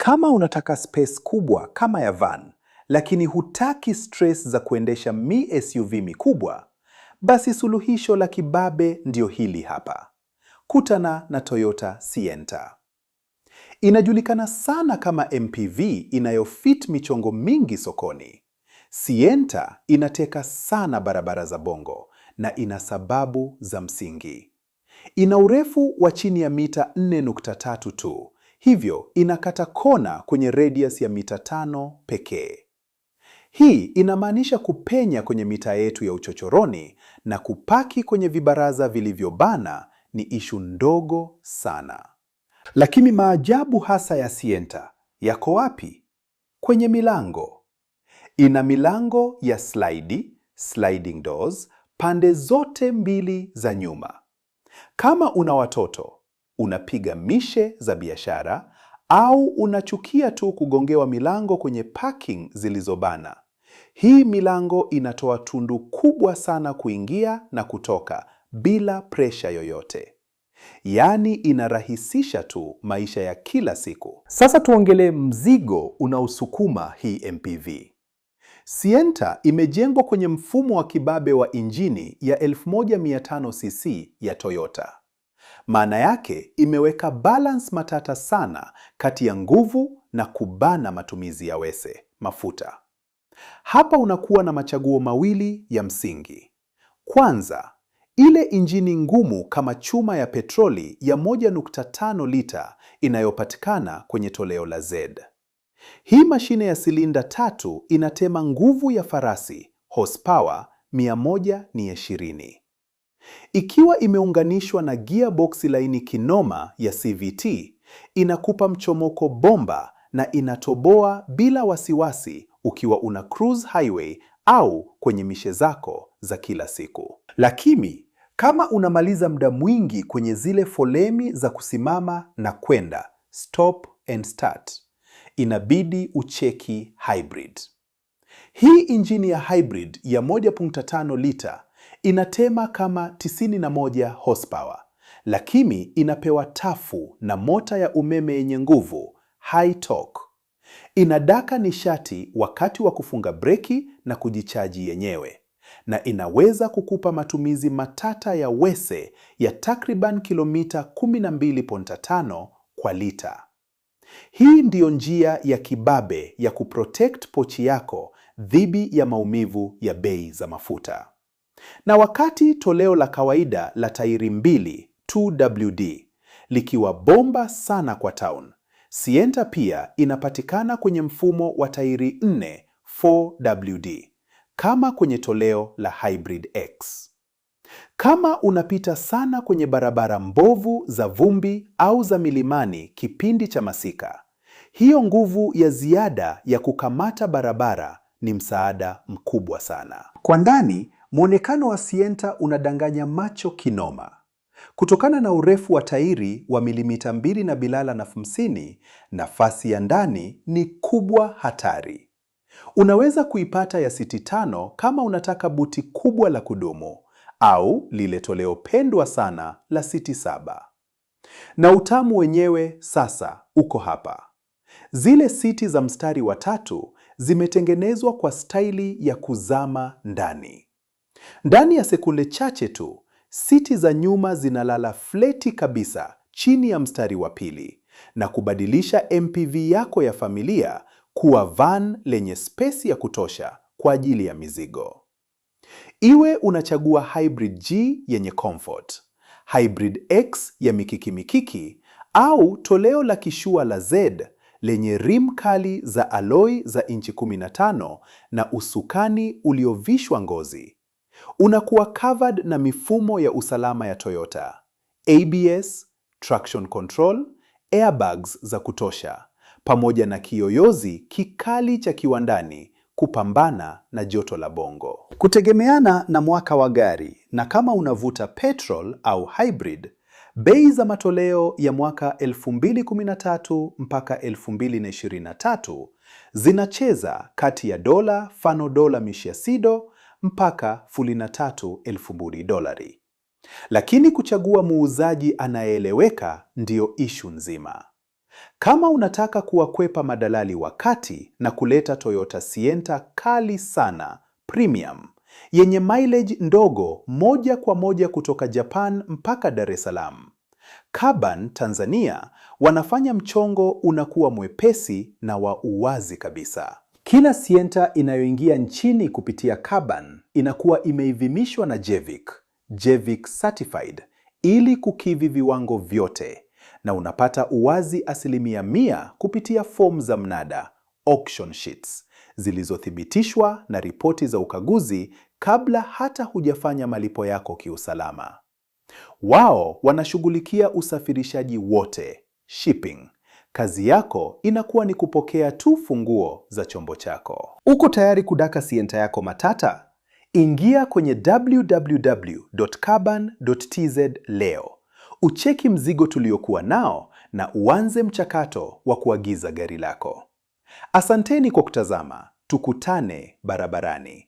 Kama unataka space kubwa kama ya van, lakini hutaki stress za kuendesha SUV mikubwa, basi suluhisho la kibabe ndio hili hapa. Kutana na Toyota Sienta. Inajulikana sana kama MPV inayofit michongo mingi sokoni. Sienta inateka sana barabara za Bongo na ina sababu za msingi. Ina urefu wa chini ya mita 4.3 tu, hivyo inakata kona kwenye radius ya mita 5 pekee. Hii inamaanisha kupenya kwenye mitaa yetu ya uchochoroni na kupaki kwenye vibaraza vilivyobana ni ishu ndogo sana. Lakini maajabu hasa ya Sienta yako wapi? Kwenye milango. Ina milango ya sliding doors, pande zote mbili za nyuma. Kama una watoto, unapiga mishe za biashara, au unachukia tu kugongewa milango kwenye parking zilizobana, hii milango inatoa tundu kubwa sana kuingia na kutoka bila presha yoyote. Yaani inarahisisha tu maisha ya kila siku. Sasa tuongelee mzigo unaosukuma hii MPV. Sienta imejengwa kwenye mfumo wa kibabe wa injini ya 1500cc ya Toyota. Maana yake imeweka balance matata sana kati ya nguvu na kubana matumizi ya wese, mafuta. Hapa unakuwa na machaguo mawili ya msingi. Kwanza, ile injini ngumu kama chuma ya petroli ya 1.5 lita inayopatikana kwenye toleo la Z. Hii mashine ya silinda 3 inatema nguvu ya farasi, horsepower 120. Ikiwa imeunganishwa na gearbox laini kinoma ya CVT, inakupa mchomoko bomba na inatoboa bila wasiwasi ukiwa una cruise highway au kwenye mishe zako za kila siku. Lakini kama unamaliza muda mwingi kwenye zile foleni za kusimama na kwenda, stop and start, inabidi ucheki hybrid. Hii injini ya hybrid ya 1.5 lita inatema kama 91 horsepower, lakini inapewa tafu na mota ya umeme yenye nguvu, high torque. Inadaka nishati wakati wa kufunga breki na kujichaji yenyewe, na inaweza kukupa matumizi matata ya wese ya takriban kilomita 12.5 kwa lita. Hii ndiyo njia ya kibabe ya kuprotect pochi yako dhidi ya maumivu ya bei za mafuta. Na wakati toleo la kawaida la tairi 2 2WD likiwa bomba sana kwa town, Sienta pia inapatikana kwenye mfumo wa tairi 4 4WD kama kwenye toleo la Hybrid X. Kama unapita sana kwenye barabara mbovu za vumbi au za milimani kipindi cha masika, hiyo nguvu ya ziada ya kukamata barabara ni msaada mkubwa sana. Kwa ndani, mwonekano wa Sienta unadanganya macho kinoma. Kutokana na urefu wa tairi wa milimita 2.50, nafasi ya ndani ni kubwa hatari. Unaweza kuipata ya siti 5 kama unataka buti kubwa la kudumu, au lile toleo pendwa sana la siti 7. Na utamu wenyewe sasa uko hapa. Zile siti za mstari wa 3 zimetengenezwa kwa staili ya kuzama ndani. Ndani ya sekunde chache tu, siti za nyuma zinalala fleti kabisa chini ya mstari wa 2 na kubadilisha MPV yako ya familia kuwa van lenye space ya kutosha kwa ajili ya mizigo. Iwe unachagua Hybrid G yenye comfort, Hybrid X ya mikiki au toleo la kishua la Z lenye rim kali za alloy za inchi 15 na usukani uliovishwa ngozi, unakuwa covered na mifumo ya usalama ya Toyota, ABS, traction control, airbags za kutosha, pamoja na kiyoyozi kikali cha kiwandani kupambana na joto la Bongo. Kutegemeana na mwaka wa gari na kama unavuta petrol au hybrid, bei za matoleo ya mwaka 2013 mpaka 2023 zinacheza kati ya $500,000 mpaka $3,000. Lakini kuchagua muuzaji anayeeleweka ndio ishu nzima. Kama unataka kuwakwepa madalali wa kati na kuleta Toyota Sienta kali sana, premium, yenye mileage ndogo moja kwa moja kutoka Japan mpaka Dar es Salaam, Kaban Tanzania wanafanya mchongo unakuwa mwepesi na wa uwazi kabisa. Kila Sienta inayoingia nchini kupitia Kaban inakuwa imeidhinishwa na Jevic Certified ili kukidhi viwango vyote, na unapata uwazi 100% kupitia fomu za mnada, auction sheets, zilizothibitishwa na ripoti za ukaguzi kabla hata hujafanya malipo yako kiusalama. Wao wanashughulikia usafirishaji wote, shipping. Kazi yako inakuwa ni kupokea tu funguo za chombo chako. Uko tayari kudaka Sienta yako matata? Ingia kwenye www.kaban.tz leo. Ucheki mzigo tuliokuwa nao na uanze mchakato wa kuagiza gari lako. Asanteni kwa kutazama. Tukutane barabarani.